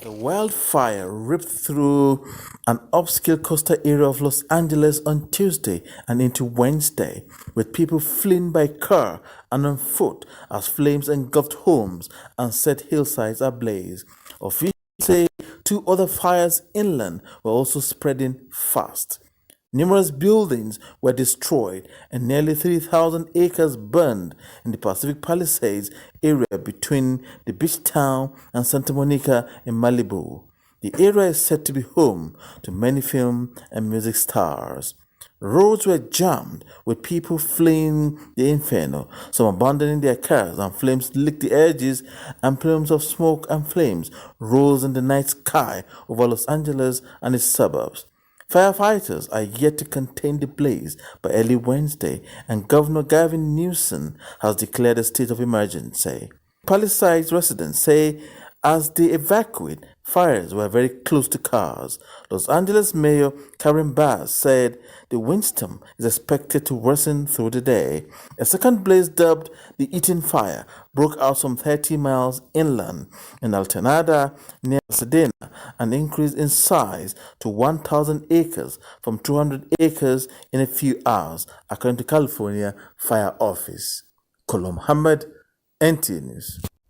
A wildfire ripped through an upscale coastal area of Los Angeles on Tuesday and into Wednesday, with people fleeing by car and on foot as flames engulfed homes and set hillsides ablaze. Officials say two other fires inland were also spreading fast. Numerous buildings were destroyed and nearly 3,000 acres burned in the Pacific Palisades area between the beach town and Santa Monica in Malibu. The area is said to be home to many film and music stars. Roads were jammed with people fleeing the inferno, some abandoning their cars, and flames licked the edges, and plumes of smoke and flames rose in the night sky over Los Angeles and its suburbs. Firefighters are yet to contain the blaze by early Wednesday, and Governor Gavin Newsom has declared a state of emergency. Palisades residents say as they evacuate, fires were very close to cars. Los Angeles Mayor Karen Bass said the windstorm is expected to worsen through the day. A second blaze, dubbed the Eaton Fire, broke out some 30 miles inland in Altanada near Pasadena and increased in size to 1,000 acres from 200 acres in a few hours, according to California Fire Office. Kolom Muhammad, NTA News.